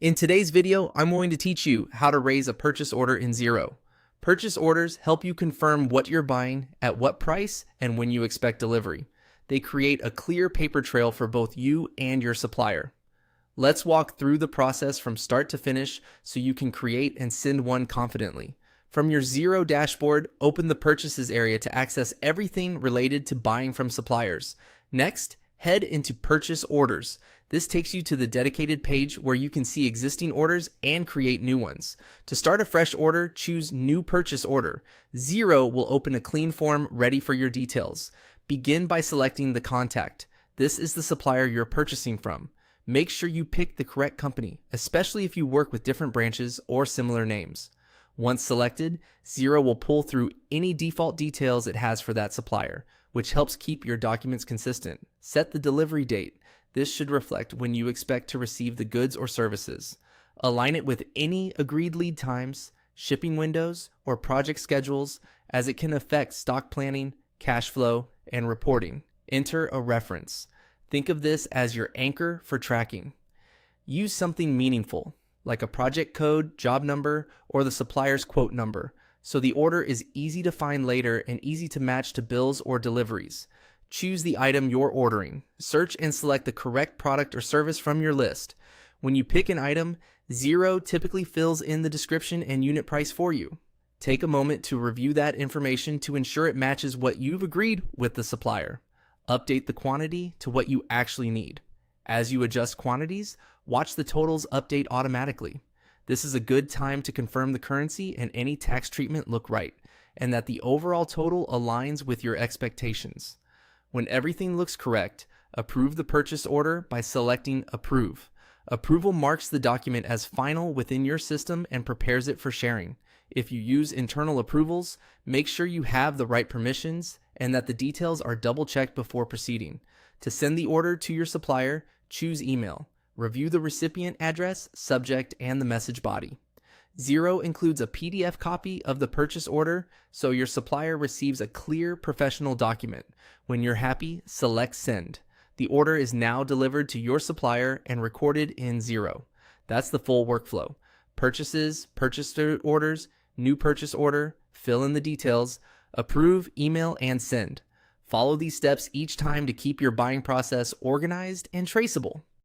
In today's video, I'm going to teach you how to raise a purchase order in Xero. Purchase orders help you confirm what you're buying, at what price, and when you expect delivery. They create a clear paper trail for both you and your supplier. Let's walk through the process from start to finish so you can create and send one confidently. From your Xero dashboard, open the Purchases area to access everything related to buying from suppliers. Next, head into Purchase Orders. This takes you to the dedicated page where you can see existing orders and create new ones. To start a fresh order, choose New Purchase Order. Xero will open a clean form ready for your details. Begin by selecting the contact. This is the supplier you're purchasing from. Make sure you pick the correct company, especially if you work with different branches or similar names. Once selected, Xero will pull through any default details it has for that supplier, which helps keep your documents consistent. Set the delivery date. This should reflect when you expect to receive the goods or services. Align it with any agreed lead times, shipping windows, or project schedules, as it can affect stock planning, cash flow, and reporting. Enter a reference. Think of this as your anchor for tracking. Use something meaningful, like a project code, job number, or the supplier's quote number, so the order is easy to find later and easy to match to bills or deliveries. Choose the item you're ordering. Search and select the correct product or service from your list. When you pick an item, Xero typically fills in the description and unit price for you. Take a moment to review that information to ensure it matches what you've agreed with the supplier. Update the quantity to what you actually need. As you adjust quantities, watch the totals update automatically. This is a good time to confirm the currency and any tax treatment look right, and that the overall total aligns with your expectations. When everything looks correct, approve the purchase order by selecting Approve. Approval marks the document as final within your system and prepares it for sharing. If you use internal approvals, make sure you have the right permissions and that the details are double-checked before proceeding. To send the order to your supplier, choose Email. Review the recipient address, subject, and the message body. Xero includes a PDF copy of the purchase order, so your supplier receives a clear, professional document. When you're happy, select Send. The order is now delivered to your supplier and recorded in Xero. That's the full workflow. Purchases, purchase orders, new purchase order, fill in the details, approve, email, and send. Follow these steps each time to keep your buying process organized and traceable.